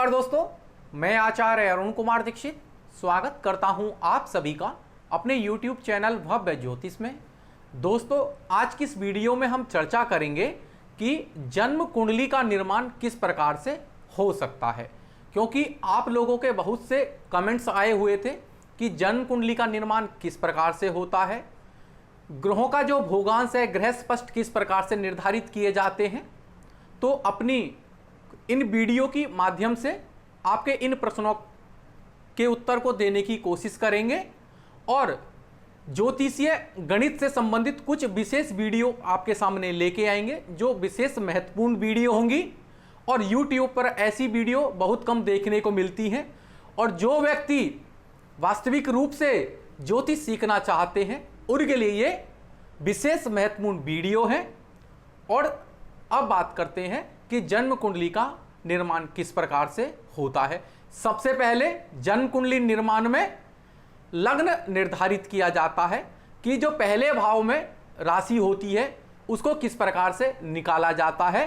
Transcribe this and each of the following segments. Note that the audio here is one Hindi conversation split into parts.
नमस्कार दोस्तों, मैं आचार्य अरुण कुमार दीक्षित स्वागत करता हूं आप सभी का अपने YouTube चैनल भव्य ज्योतिष में। दोस्तों, आज की इस वीडियो में हम चर्चा करेंगे कि जन्म कुंडली का निर्माण किस प्रकार से हो सकता है, क्योंकि आप लोगों के बहुत से कमेंट्स आए हुए थे कि जन्म कुंडली का निर्माण किस प्रकार से होता है, ग्रहों का जो भोगांश है ग्रह स्पष्ट किस प्रकार से निर्धारित किए जाते हैं। तो अपनी इन वीडियो की माध्यम से आपके इन प्रश्नों के उत्तर को देने की कोशिश करेंगे और ज्योतिषीय गणित से संबंधित कुछ विशेष वीडियो आपके सामने लेके आएंगे जो विशेष महत्वपूर्ण वीडियो होंगी। और YouTube पर ऐसी वीडियो बहुत कम देखने को मिलती हैं और जो व्यक्ति वास्तविक रूप से ज्योतिष सीखना चाहते हैं उनके लिए ये विशेष महत्वपूर्ण वीडियो है। और अब बात करते हैं कि जन्म कुंडली का निर्माण किस प्रकार से होता है। सबसे पहले जन्म कुंडली निर्माण में लग्न निर्धारित किया जाता है कि जो पहले भाव में राशि होती है उसको किस प्रकार से निकाला जाता है।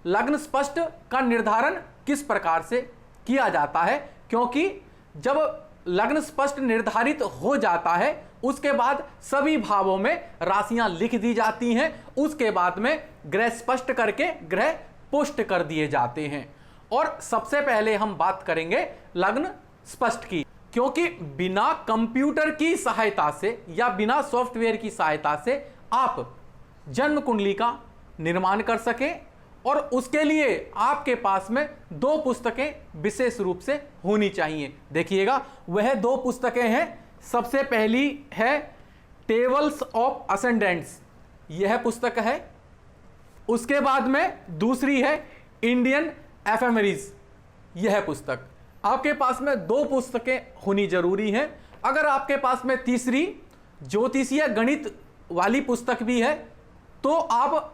लग्न स्पष्ट का निर्धारण किस प्रकार से किया जाता है, क्योंकि जब लग्न स्पष्ट निर्धारित हो जाता है उसके बाद सभी भावों में राशियां लिख दी जाती हैं। उसके बाद में ग्रह स्पष्ट करके ग्रह पुष्ट कर दिए जाते हैं। और सबसे पहले हम बात करेंगे लग्न स्पष्ट की, क्योंकि बिना कंप्यूटर की सहायता से या बिना सॉफ्टवेयर की सहायता से आप जन्म कुंडली का निर्माण कर सकें। और उसके लिए आपके पास में दो पुस्तकें विशेष रूप से होनी चाहिए। देखिएगा, वह दो पुस्तकें हैं। सबसे पहली है टेबल्स ऑफ असेंडेंट्स, यह पुस्तक है। उसके बाद में दूसरी है इंडियन एफेमेरीज, यह पुस्तक। आपके पास में दो पुस्तकें होनी जरूरी हैं। अगर आपके पास में तीसरी ज्योतिषीय गणित वाली पुस्तक भी है तो आप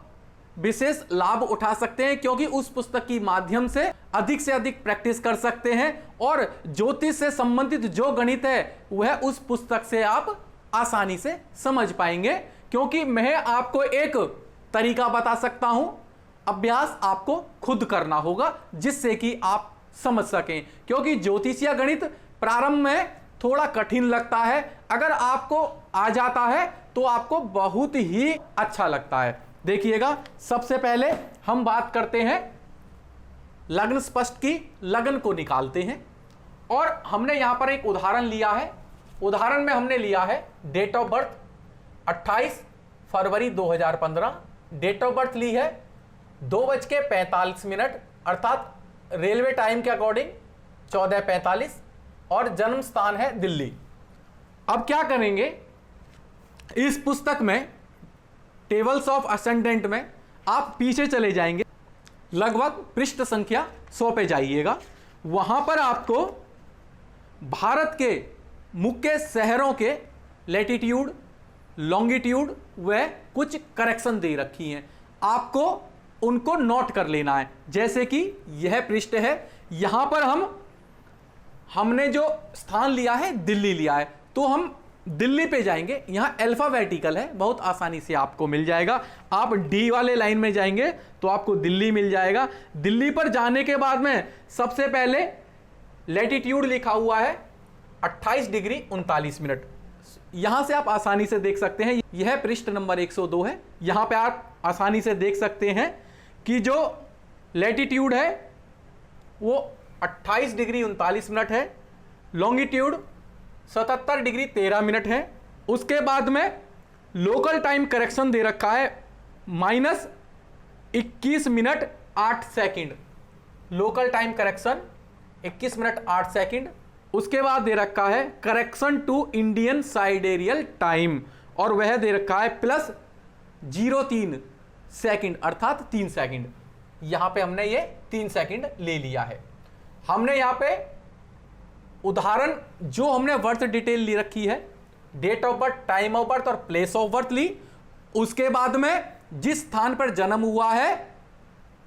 विशेष लाभ उठा सकते हैं, क्योंकि उस पुस्तक की माध्यम से अधिक प्रैक्टिस कर सकते हैं और ज्योतिष से संबंधित जो गणित है वह उस पुस्तक से आप आसानी से समझ पाएंगे। क्योंकि मैं आपको एक तरीका बता सकता हूं, अभ्यास आपको खुद करना होगा जिससे कि आप समझ सकें। क्योंकि ज्योतिषीय गणित प्रारंभ में थोड़ा कठिन लगता है, अगर आपको आ जाता है तो आपको बहुत ही अच्छा लगता है। देखिएगा, सबसे पहले हम बात करते हैं लग्न स्पष्ट की। लग्न को निकालते हैं और हमने यहां पर एक उदाहरण लिया है। उदाहरण में हमने लिया है डेट ऑफ बर्थ 28 फरवरी 2015। डेट ऑफ बर्थ ली है 2:45 अर्थात रेलवे टाइम के अकॉर्डिंग 14:45 और जन्म स्थान है दिल्ली। अब क्या करेंगे, इस पुस्तक में टेबल्स ऑफ असेंडेंट में आप पीछे चले जाएंगे, लगभग पृष्ठ संख्या 100 पे जाइएगा। वहां पर आपको भारत के मुख्य शहरों के लैटिट्यूड, लॉन्गिट्यूड व कुछ करेक्शन दे रखी हैं, आपको उनको नोट कर लेना है। जैसे कि यह पृष्ठ है, यहां पर हमने जो स्थान लिया है दिल्ली लिया है, तो हम दिल्ली पे जाएंगे। यहां अल्फाबेटिकल है, बहुत आसानी से आपको मिल जाएगा। आप डी वाले लाइन में जाएंगे तो आपको दिल्ली मिल जाएगा। दिल्ली पर जाने के बाद में सबसे पहले लैटिट्यूड लिखा हुआ है 28 डिग्री 39 मिनट। यहां से आप आसानी से देख सकते हैं, यह पृष्ठ नंबर 102 है। यहां पे आप आसानी से देख सकते हैं कि जो लैटिट्यूड है वो 28 डिग्री 39 मिनट है, लॉन्गिट्यूड 77 डिग्री 13 मिनट है। उसके बाद में लोकल टाइम करेक्शन दे रखा है -21 minute 8 second. Local time correction 21 minute 8 second. उसके बाद दे रखा है correction to Indian sidereal time, और वह दे रखा है +03 सेकंड अर्थात 3 सेकंड। यहां पे हमने ये 3 सेकंड ले लिया है। हमने यहां पे उदाहरण जो हमने बर्थ डिटेल ली रखी है, date of birth, time of birth और प्लेस ऑफ बर्थ ली। उसके बाद में जिस स्थान पर जन्म हुआ है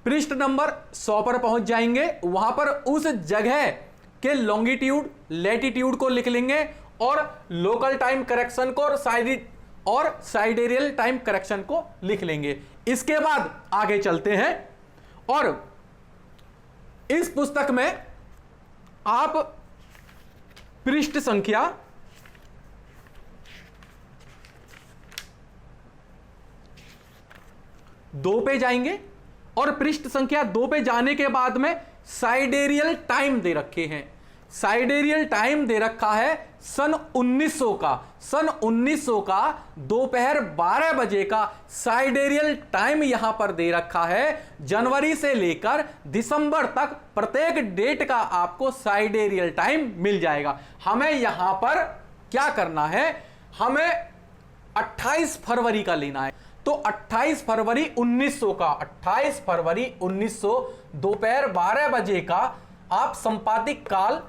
पृष्ठ नंबर 100 पर पहुंच जाएंगे। वहां पर उस जगह के लॉन्गिट्यूड, लैटिट्यूड को लिख लेंगे और लोकल टाइम करेक्शन को और साइडेरियल टाइम करेक्शन को लिख लेंगे। इसके बाद आगे चलते हैं और इस पुस्तक में आप पृष्ठ संख्या 2 पे जाएंगे और पृष्ठ संख्या 2 पे जाने के बाद में साइडेरियल टाइम दे रखे हैं। साइडेरियल टाइम दे रखा है सन 1900 का। सन 1900 का दोपहर 12 बजे का साइडेरियल टाइम यहां पर दे रखा है। जनवरी से लेकर दिसंबर तक प्रत्येक डेट का आपको साइडेरियल टाइम मिल जाएगा। हमें यहां पर क्या करना है, हमें 28 फरवरी का लेना है। तो 28 फरवरी 1900 का, 28 फरवरी 1900 दोपहर 12 बजे का आप संपादिक काल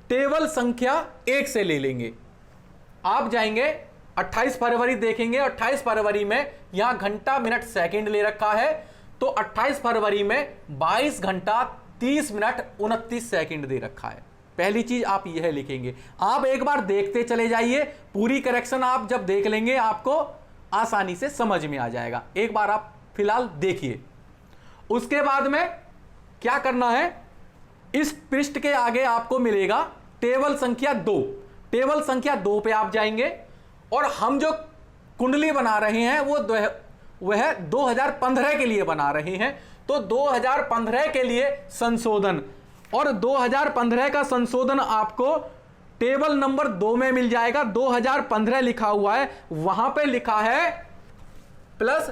टेबल संख्या 1 से ले लेंगे। आप जाएंगे 28 फरवरी देखेंगे, 28 फरवरी में यहां घंटा मिनट सेकंड ले रखा है, तो 28 फरवरी में 22 घंटा 30 मिनट 29 सेकंड दे रखा है। पहली चीज आप यह लिखेंगे। आप एक बार देखते चले जाइए, पूरी करेक्शन आप जब देख लेंगे आपको आसानी से समझ में आ जाएगा। एक बार आप फिलहाल देखिए। उसके बाद में क्या करना है, इस पृष्ठ के आगे आपको मिलेगा टेबल संख्या 2। टेबल संख्या 2 पे आप जाएंगे और हम जो कुंडली बना रहे हैं वह 2015 के लिए बना रहे हैं। तो 2015 के लिए संशोधन, और 2015 का संशोधन आपको टेबल नंबर 2 में मिल जाएगा। 2015 लिखा हुआ है, वहां पे लिखा है प्लस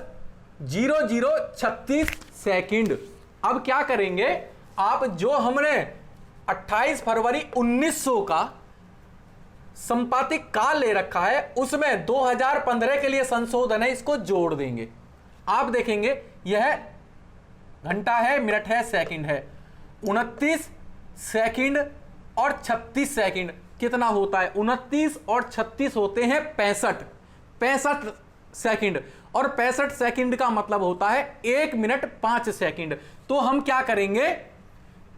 0036 सेकंड। अब क्या करेंगे, आप जो हमने 28 फरवरी 1900 का संपादिक काल ले रखा है उसमें 2015 के लिए संशोधन है, इसको जोड़ देंगे। आप देखेंगे यह घंटा है, मिनट है, सेकंड है। 29 सेकंड और 36 सेकंड कितना होता है, 29 और 36 होते हैं 65 सेकंड, और 65 सेकंड का मतलब होता है 1 मिनट 5 सेकंड। तो हम क्या करेंगे,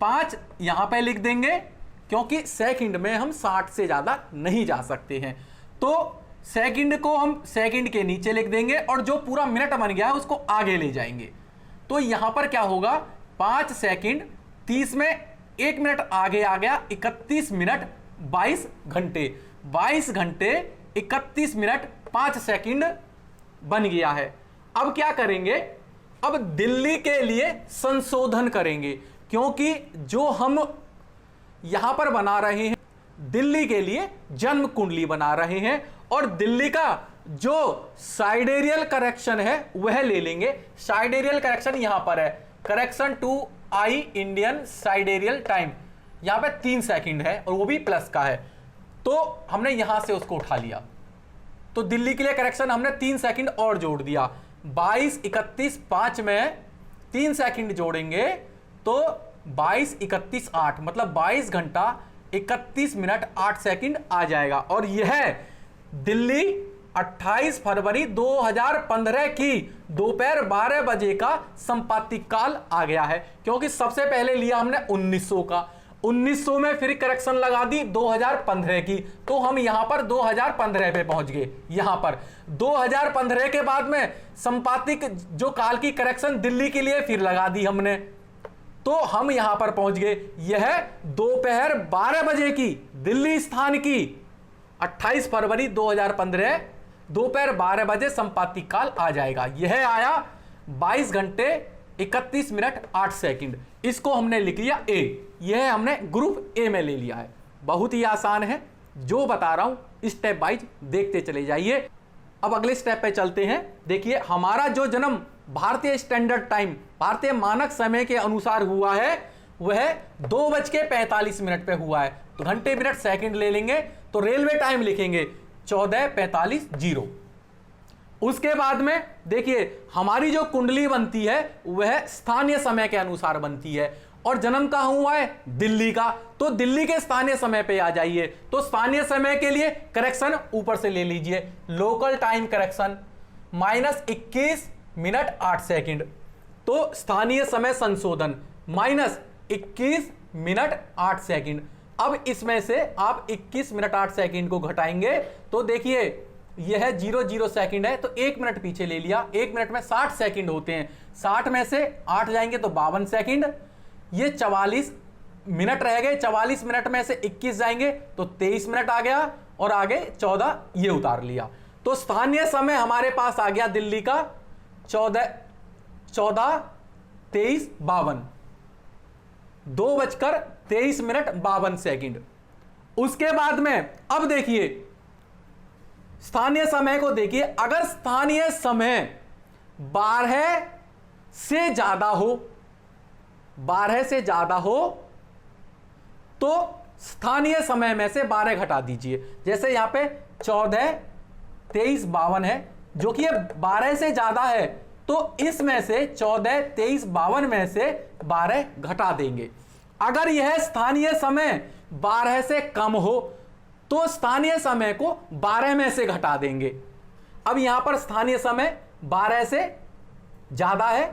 5 यहां पे लिख देंगे, क्योंकि सेकंड में हम 60 से ज्यादा नहीं जा सकते हैं। तो सेकंड को हम सेकंड के नीचे लिख देंगे और जो पूरा मिनट बन गया है उसको आगे ले जाएंगे। तो यहां पर क्या होगा, 5 सेकंड 30 में 1 मिनट आगे आ गया, 31 मिनट 22 घंटे, 22 घंटे 31 मिनट 5 सेकंड बन गया है। अब क्या करेंगे, अब दिल्ली के लिए संशोधन करेंगे, क्योंकि जो हम यहां पर बना रहे हैं दिल्ली के लिए जन्म कुंडली बना रहे हैं, और दिल्ली का जो साइडेरियल करेक्शन है वह ले लेंगे। साइडेरियल करेक्शन यहां पर है, correction to I Indian sidereal time, यहां पे 3 सेकंड है और वो भी प्लस का है, तो हमने यहां से उसको उठा लिया। तो दिल्ली के लिए करेक्शन हमने 3 सेकंड और जोड़ दिया। 22 31 5 में 3 सेकंड जोड़ेंगे तो 22 31 8, मतलब 22 घंटा 31 मिनट 8 सेकंड आ जाएगा। और यह दिल्ली 28 फरवरी 2015 की दोपहर 12 बजे का संपादिक काल आ गया है, क्योंकि सबसे पहले लिया हमने 1900 का, 1900 में फिर करेक्शन लगा दी 2015 की, तो हम यहां पर 2015 पे पहुंच गए। यहां पर 2015 के बाद में संपादिक जो काल की करेक्शन दिल्ली के लिए फिर लगा दी हमने, तो हम यहां पर पहुंच गए। यह दोपहर 12 बजे की दिल्ली स्थान की 28 फरवरी 2015 दोपहर 12 बजे संपादिक काल आ जाएगा। यह आया 22 घंटे 31 मिनट 8 सेकंड, इसको हमने लिख लिया ए। यह हमने ग्रुप ए में ले लिया है। बहुत ही आसान है, जो बता रहा हूं स्टेप वाइज देखते चले जाइए। अब अगले स्टेप पे चलते हैं। देखिए, हमारा जो जन्म भारतीय स्टैंडर्ड टाइम, भारतीय मानक समय के अनुसार हुआ है वह 2:45 पे हुआ है। तो घंटे मिनट सेकंड ले लेंगे, तो रेलवे टाइम लिखेंगे 14:45। उसके बाद में देखिए, हमारी जो कुंडली बनती है वह स्थानीय समय के अनुसार बनती है, और जन्म कहां हुआ है, दिल्ली का, तो दिल्ली के स्थानीय समय पे आ जाइए। तो स्थानीय समय के लिए करेक्शन ऊपर से ले लीजिए, local time correction -21 minute 8 second, तो स्थानीय समय संशोधन -21 मिनट 8 सेकंड। अब इसमें से आप 21 मिनट 8 सेकंड को घटाएंगे तो देखिए यह 00 सेकंड है, तो 1 मिनट पीछे ले लिया। 1 मिनट में 60 सेकंड होते हैं, 60 में से 8 जाएंगे तो 52 सेकंड, ये 44 मिनट रह गए, 44 मिनट में से 21 जाएंगे तो 23 मिनट आ गया, और आगे 14 ये उतार लिया। तो स्थानीय समय हमारे पास आ गया दिल्ली का 14:23:52, 2:23:52। उसके बाद में अब देखिए स्थानीय समय को देखिए, अगर स्थानीय समय 12 से ज्यादा हो, 12 से ज्यादा हो तो स्थानीय समय में से 12 घटा दीजिए। जैसे यहां पे 14:23:52 है, जो कि ये 12 से ज्यादा है, तो इसमें से 14:23:52 में से 12 घटा देंगे। अगर यह स्थानीय समय 12 से कम हो तो स्थानीय समय को 12 में से घटा देंगे। अब यहां पर स्थानीय समय 12 से ज्यादा है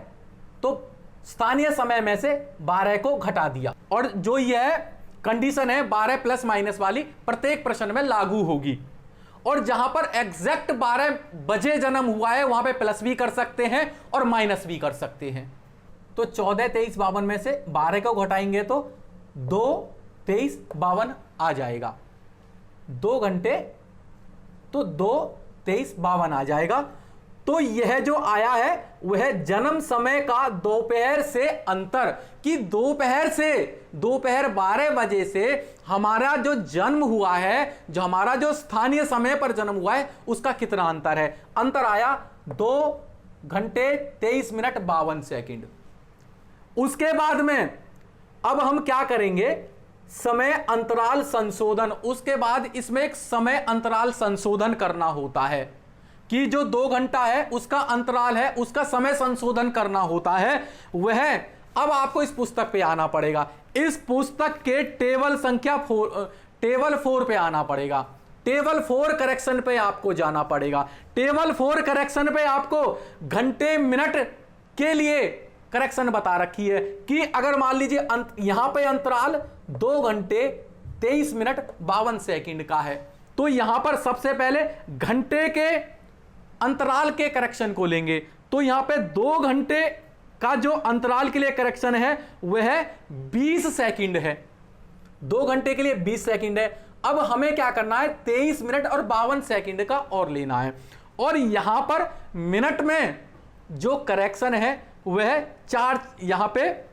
तो स्थानीय समय में से 12 को घटा दिया, और जो यह कंडीशन है 12 प्लस माइनस वाली प्रत्येक प्रश्न में लागू होगी। और जहां पर एग्जैक्ट 12 बजे जन्म हुआ है वहां पे प्लस भी कर सकते हैं और माइनस भी कर सकते हैं। तो 14:23:52 में से 12 को घटाएंगे तो 2:23:52 आ जाएगा। 2 घंटे तो 2:23:52 आ जाएगा। तो यह जो आया है वह जन्म समय का दोपहर से अंतर, कि दोपहर 12 बजे से हमारा जो जन्म हुआ है, जो हमारा जो स्थानीय समय पर जन्म हुआ है उसका कितना अंतर है। अंतर आया 2 घंटे 23 मिनट 52 सेकंड। उसके बाद में अब हम क्या करेंगे, समय अंतराल संशोधन। उसके बाद इसमें एक समय अंतराल संशोधन करना होता है कि जो 2 घंटा है उसका अंतराल है, उसका समय संशोधन करना होता है। वह अब आपको इस पुस्तक पे आना पड़ेगा, इस पुस्तक के टेबल 4 पे आना पड़ेगा। टेबल 4 करेक्शन पे आपको जाना पड़ेगा। टेबल 4 करेक्शन पे आपको घंटे मिनट के लिए करेक्शन बता रखी है कि अगर मान लीजिए यहां पे अंतराल 2 घंटे 23 मिनट 52 सेकंड का है, तो यहां पर सबसे पहले घंटे के अंतराल के करेक्शन को लेंगे। तो यहां पे 2 घंटे का जो अंतराल के लिए करेक्शन है वह 20 सेकंड है। 2 घंटे के लिए 20 सेकंड है। अब हमें क्या करना है, 23 मिनट और 52 सेकंड का और लेना है। और यहां पर मिनट में जो करेक्शन है वह 4 यहां पे,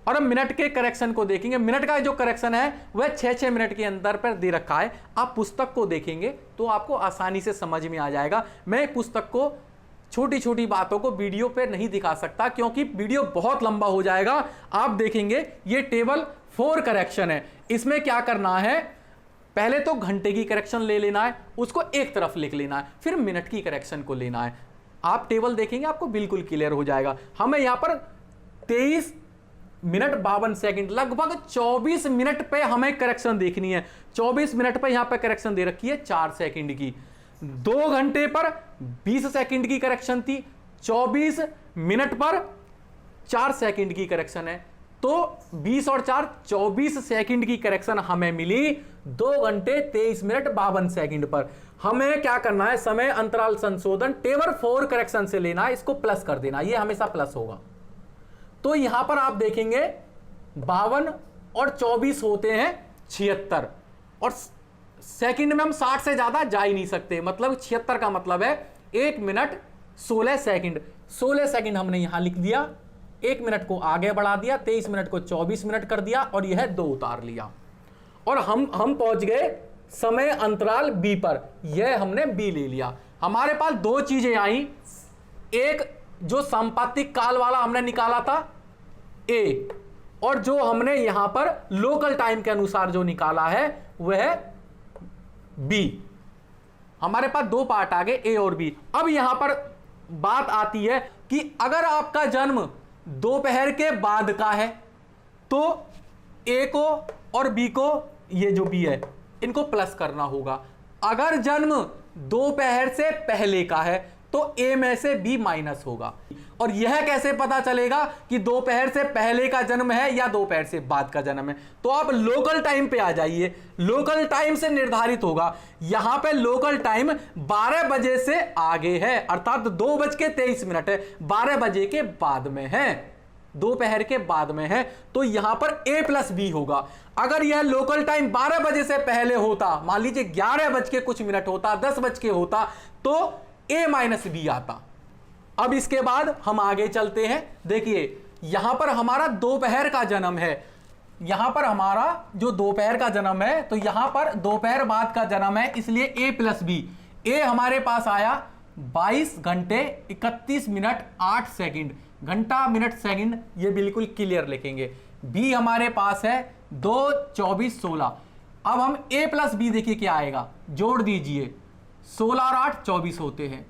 और अब मिनट के करेक्शन को देखेंगे। मिनट का जो करेक्शन है वह 6-6 मिनट के अंदर पर दे रखा है। आप पुस्तक को देखेंगे तो आपको आसानी से समझ में आ जाएगा। मैं पुस्तक को छोटी छोटी बातों को वीडियो पे नहीं दिखा सकता क्योंकि वीडियो बहुत लंबा हो जाएगा। आप देखेंगे ये टेबल 4 करेक्शन है। इसमें क्या करना है, पहले तो घंटे की करेक्शन ले लेना है, उसको एक तरफ लिख लेना है, फिर मिनट की करेक्शन को लेना है। आप टेबल देखेंगे आपको बिल्कुल क्लियर हो जाएगा। हमें यहां पर 23 मिनट 52 सेकंड, लगभग 24 मिनट पे हमें करेक्शन देखनी है। 24 मिनट पे यहां पे करेक्शन दे रखी है 4 सेकंड की। 2 घंटे पर 20 सेकंड की करेक्शन थी, 24 मिनट पर 4 सेकंड की करेक्शन है। तो 20 और 4 24 सेकंड की करेक्शन हमें मिली 2 घंटे 23 मिनट 52 सेकंड पर। हमें क्या करना है, समय अंतराल संशोधन टेबल 4 करेक्शन से लेना है, इसको प्लस कर देना, ये हमेशा प्लस होगा। तो यहां पर आप देखेंगे 52 और 24 होते हैं 76, और सेकंड में हम 60 से ज्यादा जा ही नहीं सकते, मतलब 76 का मतलब है 1 मिनट 16 सेकंड। 16 सेकंड हमने यहां लिख दिया, 1 मिनट को आगे बढ़ा दिया, 23 मिनट को 24 मिनट कर दिया और यह 2 उतार लिया, और हम पहुंच गए समय अंतराल बी पर। यह हमने बी ले लिया। हमारे पास 2 चीजें आई, एक जो संपातिक काल वाला हमने निकाला था ए, और जो हमने यहां पर लोकल टाइम के अनुसार जो निकाला है वह बी। हमारे पास 2 पार्ट आ गए, ए और बी। अब यहां पर बात आती है कि अगर आपका जन्म दोपहर के बाद का है तो ए को और बी को, ये जो बी है इनको प्लस करना होगा। अगर जन्म दोपहर से पहले का है तो ए में से बी माइनस होगा। और यह कैसे पता चलेगा कि दोपहर से पहले का जन्म है या दोपहर से बाद का जन्म है, तो आप लोकल टाइम पे आ जाइए। लोकल टाइम से निर्धारित होगा। यहां पे लोकल टाइम 12 बजे से आगे है, अर्थात 2:23 है, 12 बजे के बाद में है। दोपहर के बाद में है, तो यहां पर a प्लस बी होगा। अगर यह लोकल टाइम 12 बजे से पहले होता, मान लीजिए 11 बज के कुछ मिनट होता, 10 बज के होता, तो a माइनस बी आता। अब इसके बाद हम आगे चलते हैं। देखिए यहां पर हमारा दोपहर का जन्म है, यहां पर हमारा जो दोपहर का जन्म है, तो यहां पर दोपहर बाद का जन्म है, इसलिए a प्लस बी। a हमारे पास आया 22 घंटे 31 मिनट 8 सेकंड, घंटा मिनट सेकंड ये बिल्कुल क्लियर लिखेंगे। b हमारे पास है 2 24 16। अब हम a प्लस बी देखिए क्या आएगा, जोड़ दीजिए, 16 और 8 24 होते हैं,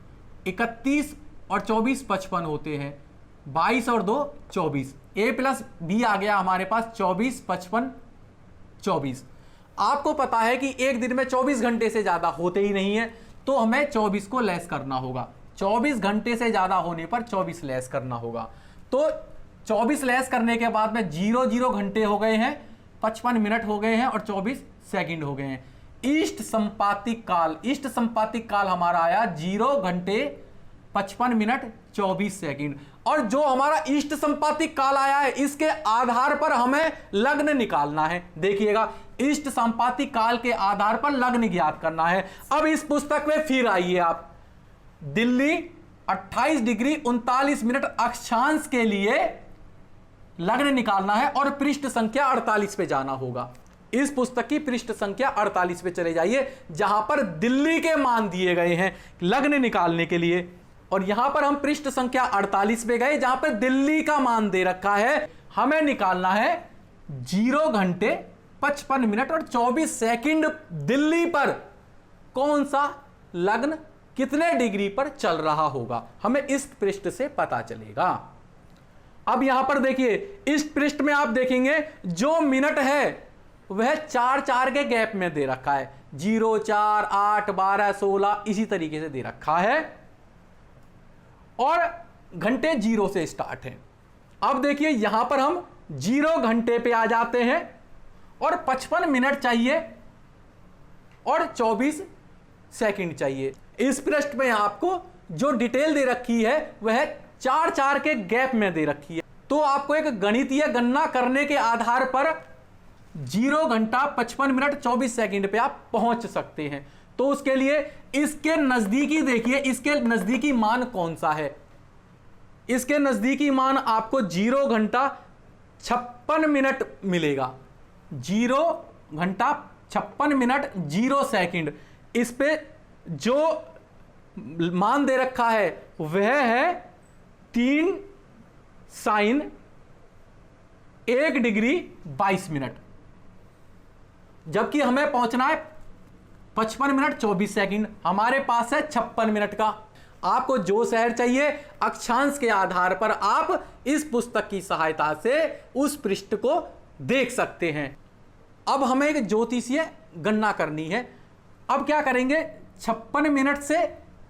31 और 24 55 होते हैं, 22 और 2 24। a प्लस बी आ गया हमारे पास 24 55 24। आपको पता है कि एक दिन में 24 घंटे से ज्यादा होते ही नहीं है, तो हमें 24 को लेस करना होगा। 24 घंटे से ज्यादा होने पर 24 लेस करना होगा। तो 24 लेस करने के बाद में 00 घंटे हो गए हैं, 55 मिनट हो गए हैं और 24 सेकंड हो गए हैं। इष्ट संपातिक काल, इष्ट संपातिक काल हमारा आया 0 घंटे 55 मिनट 24 सेकंड। और जो हमारा इष्ट संपातिक काल आया है, इसके आधार पर हमें लग्न निकालना है। देखिएगा, इष्ट संपातिक काल के आधार पर लग्न ज्ञात करना है। अब इस पुस्तक में फिर आइए आप, दिल्ली 28 डिग्री 39 मिनट अक्षांश के लिए लग्न निकालना है और पृष्ठ संख्या 48 पे जाना होगा। इस पुस्तक की पृष्ठ संख्या 48 पे चले जाइए, जहां पर दिल्ली के मान दिए गए हैं लग्न निकालने के लिए। और यहां पर हम पृष्ठ संख्या 48 पे गए, जहां पर दिल्ली का मान दे रखा है। हमें निकालना है 0 घंटे 55 मिनट और 24 सेकंड दिल्ली पर कौन सा लग्न कितने डिग्री पर चल रहा होगा, हमें इस पृष्ठ से पता चलेगा। अब यहां पर देखिए, इस पृष्ठ में आप देखेंगे जो मिनट है वह 4 के गैप में दे रखा है, 0 4 8 12 16 इसी तरीके से दे रखा है, और घंटे 0 से स्टार्ट है। अब देखिए यहां पर हम 0 घंटे पे आ जाते हैं और 55 मिनट चाहिए और 24 सेकंड चाहिए। इस पृष्ठ में आपको जो डिटेल दे रखी है वह 4 के गैप में दे रखी है। तो आपको एक गणितीय गणना करने के आधार पर 0 घंटा 55 मिनट 24 सेकंड पे आप पहुंच सकते हैं। तो उसके लिए इसके नजदीकी देखिए, इसके नजदीकी मान कौन सा है। इसके नजदीकी मान आपको 0 घंटा 56 मिनट मिलेगा, 0 घंटा 56 मिनट 0 सेकंड। इस पे जो मान दे रखा है वह है 3 साइन 1 डिग्री 22 मिनट, जबकि हमें पहुंचना है 55 मिनट 24 सेकंड। हमारे पास है 56 मिनट का। आपको जो शहर चाहिए अक्षांश के आधार पर आप इस पुस्तक की सहायता से उस पृष्ठ को देख सकते हैं। अब हमें एक ज्योतिषीय गणना करनी है। अब क्या करेंगे, 56 मिनट से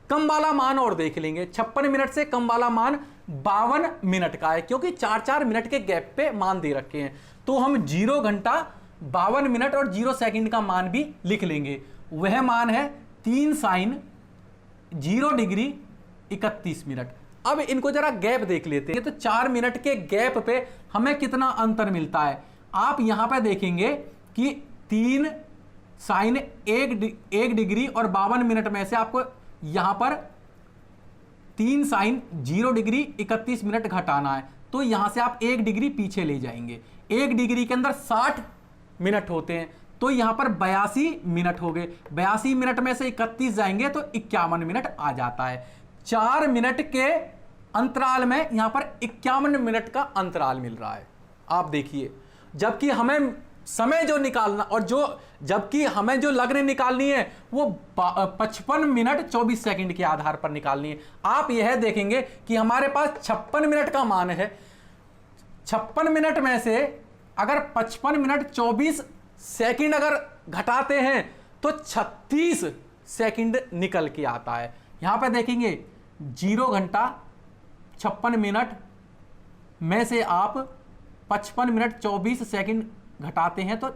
कम वाला मान और देख लेंगे। 56 मिनट से कम वाला मान 52 मिनट का है, क्योंकि 4 मिनट के गैप पे मान दे रखे हैं। तो हम 0 घंटा 52 मिनट और 0 सेकंड का मान भी लिख लेंगे। वह मान है 3 साइन 0 डिग्री 31 मिनट। अब इनको जरा गैप देख लेते हैं। तो 4 मिनट के गैप पे हमें कितना अंतर मिलता है। आप यहां पे देखेंगे कि 3 साइन 1 डिग्री और 52 मिनट में से आपको यहां पर 3 साइन 0 डिग्री 31 मिनट घटाना है। तो यहां से आप 1 डिग्री पीछे ले जाएंगे। 1 डिग्री के अंदर 60 मिनट होते हैं, तो यहां पर 82 मिनट हो गए। 82 मिनट में से 31 जाएंगे तो 51 मिनट आ जाता है। 4 मिनट के अंतराल में यहां पर 51 मिनट का अंतराल मिल रहा है। आप देखिए, जबकि हमें समय जो निकालना और जबकि हमें जो लग्न निकालनी है वो 55 मिनट 24 सेकंड के आधार पर निकालनी है। आप यह देखेंगे कि हमारे पास 56 मिनट का मान है। 56 मिनट में से अगर 55 मिनट 24 सेकंड अगर घटाते हैं तो 36 सेकंड निकल के आता है। यहां पे देखेंगे 0 घंटा 56 मिनट में से आप 55 मिनट 24 सेकंड घटाते हैं तो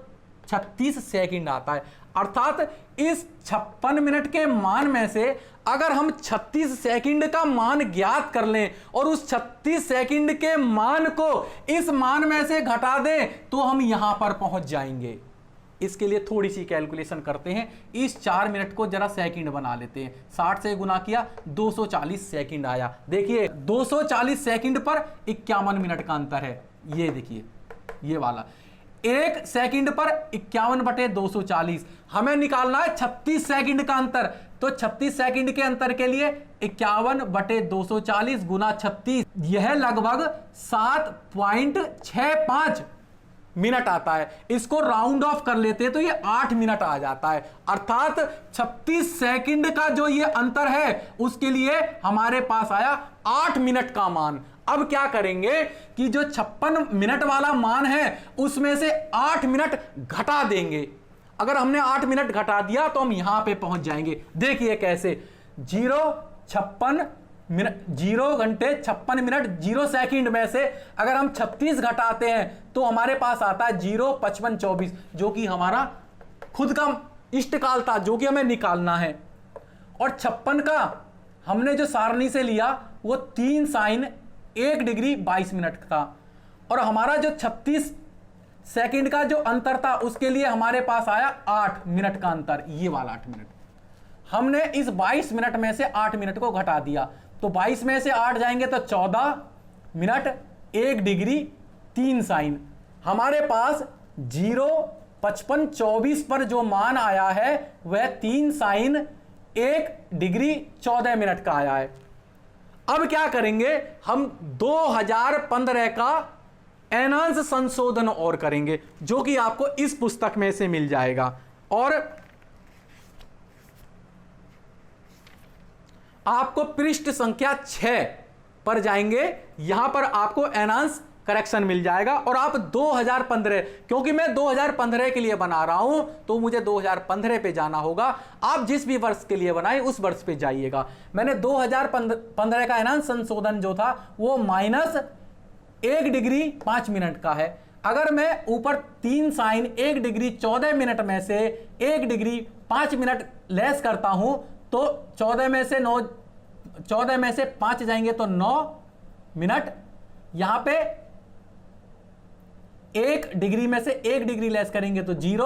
36 सेकंड आता है। अर्थात इस 56 मिनट के मान में से अगर हम 36 सेकंड का मान ज्ञात कर लें और उस 36 सेकंड के मान को इस मान में से घटा दें तो हम यहां पर पहुंच जाएंगे। इसके लिए थोड़ी सी कैलकुलेशन करते हैं। इस 4 मिनट को जरा सेकंड बना लेते हैं। 60 से गुना किया 240 सेकंड आया। देखिए 240 सेकंड पर 51 मिनट का अंतर है। ये देखिए ये वाला 1 सेकंड पर 51/240। हमें निकालना है 36 सेकंड का अंतर। तो 36 सेकंड के अंतर के लिए 51/240 गुना 36, यह लगभग 7.65 मिनट आता है। इसको राउंड ऑफ कर लेते हैं तो ये 8 मिनट आ जाता है। अर्थात 36 सेकंड का जो ये अंतर है उसके लिए हमारे पास आया 8 मिनट का मान। अब क्या करेंगे कि जो 56 मिनट वाला मान है उसमें से 8 मिनट घटा देंगे। अगर हमने 8 मिनट घटा दिया तो हम यहां पे पहुंच जाएंगे। देखिए कैसे 0 घंटे 56 मिनट 0 सेकंड में से अगर हम 36 घटाते हैं तो हमारे पास आता है 0.5524, जो कि हमारा खुद का इष्टकाल था जो कि हमें निकालना है। और 56 का हमने जो सारणी से लिया वो 3 sin 1 डिग्री 22 मिनट था। और हमारा जो 36 सेकंड का जो अंतर था उसके लिए हमारे पास आया 8 मिनट का अंतर, ये वाला 8 मिनट। हमने इस 22 मिनट में से 8 मिनट को घटा दिया तो 22 में से 8 जाएंगे तो 14 मिनट 1 डिग्री 3 साइन। हमारे पास 0.5524 पर जो मान आया है वह 3 साइन 1 डिग्री 14 मिनट का आया है। अब क्या करेंगे हम 2015 का एनहांस संशोधन और करेंगे जो कि आपको इस पुस्तक में से मिल जाएगा। और आपको पृष्ठ संख्या 6 पर जाएंगे, यहां पर आपको एनहांस करेक्शन मिल जाएगा। और आप 2015, क्योंकि मैं 2015 के लिए बना रहा हूं तो मुझे 2015 पे जाना होगा। आप जिस भी वर्ष के लिए बनाए उस वर्ष पे जाइएगा। मैंने 2015 का एनहांस संशोधन जो था वो -1 डिग्री 5 मिनट का है। अगर मैं ऊपर 3 साइन 1 डिग्री 14 मिनट में से 1 डिग्री 5 मिनट लेस करता हूं तो 14 में से 5 जाएंगे तो 9 मिनट। यहां पे 1 डिग्री में से 1 डिग्री लेस करेंगे तो 0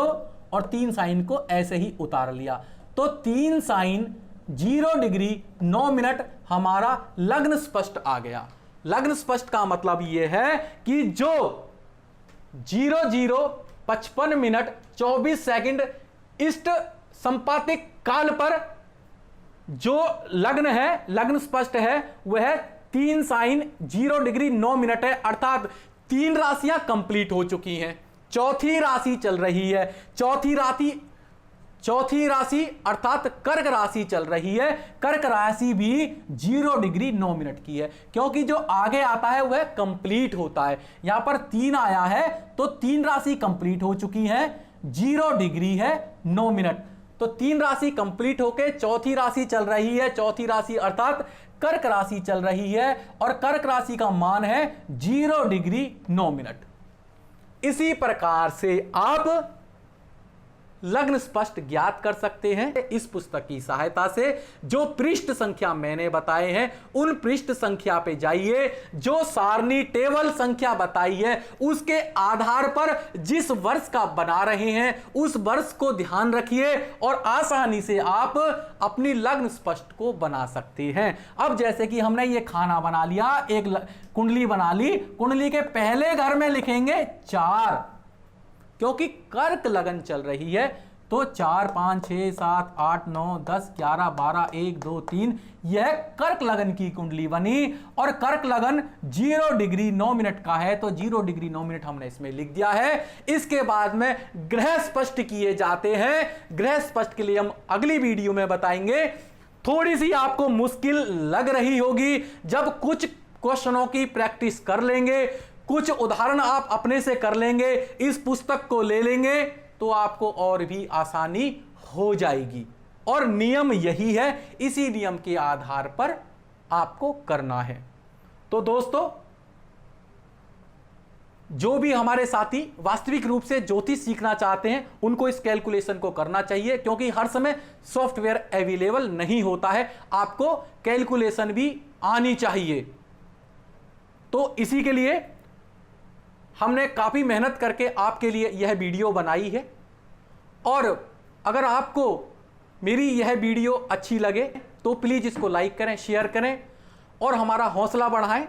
और 3 साइन को ऐसे ही उतार लिया तो 3 साइन 0 डिग्री 9 मिनट हमारा लग्न स्पष्ट आ गया। लग्न स्पष्ट का मतलब यह है कि जो 00:55 मिनट 24 सेकंड इष्ट संपातिक काल पर जो लग्न है, लग्न स्पष्ट है, वह 3 साइन 0 डिग्री 9 मिनट है। अर्थात 3 राशियां कंप्लीट हो चुकी हैं, चौथी राशि चल रही है। चौथी राशि अर्थात कर्क राशि चल रही है। कर्क राशि भी 0 डिग्री 9 मिनट की है, क्योंकि जो आगे आता है वह कंप्लीट होता है। यहां पर 3 आया है तो 3 राशि कंप्लीट हो चुकी है, 0 डिग्री है 9 मिनट। तो 3 राशि कंप्लीट होके चौथी राशि चल रही है। चौथी राशि अर्थात कर्क राशि चल रही है और कर्क राशि का मान है 0 डिग्री 9 मिनट। इसी प्रकार से आप लग्न स्पष्ट ज्ञात कर सकते हैं इस पुस्तक की सहायता से। जो पृष्ठ संख्या मैंने बताए हैं उन पृष्ठ संख्या पे जाइए, जो सारणी टेबल संख्या बताई है उसके आधार पर जिस वर्ष का बना रहे हैं उस वर्ष को ध्यान रखिए और आसानी से आप अपनी लग्न स्पष्ट को बना सकते हैं। अब जैसे कि हमने ये खाना बना लिया, एक कुंडली बना ली, कुंडली के पहले घर में लिखेंगे 4, क्योंकि कर्क लगन चल रही है तो 4 5 6 7 8 9 10 11 12 1 2 3 यह कर्क लगन की कुंडली बनी। और कर्क लगन 0 डिग्री 9 मिनट का है तो 0 डिग्री 9 मिनट हमने इसमें लिख दिया है। इसके बाद में ग्रह स्पष्ट किए जाते हैं। ग्रह स्पष्ट के लिए हम अगली वीडियो में बताएंगे। थोड़ी सी आपको मुश्किल लग रही होगी, जब कुछ क्वेश्चनों की प्रैक्टिस कर लेंगे, कुछ उदाहरण आप अपने से कर लेंगे, इस पुस्तक को ले लेंगे तो आपको और भी आसानी हो जाएगी। और नियम यही है, इसी नियम के आधार पर आपको करना है। तो दोस्तों जो भी हमारे साथी वास्तविक रूप से ज्योतिष सीखना चाहते हैं उनको इस कैलकुलेशन को करना चाहिए, क्योंकि हर समय सॉफ्टवेयर अवेलेबल नहीं होता है, आपको कैलकुलेशन भी आनी चाहिए। तो इसी के लिए हमने काफी मेहनत करके आपके लिए यह वीडियो बनाई है। और अगर आपको मेरी यह वीडियो अच्छी लगे तो प्लीज इसको लाइक करें, शेयर करें और हमारा हौसला बढ़ाएं।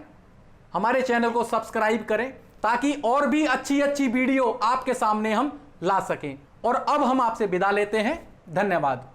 हमारे चैनल को सब्सक्राइब करें ताकि और भी अच्छी अच्छी वीडियो आपके सामने हम ला सकें। और अब हम आपसे विदा लेते हैं। धन्यवाद।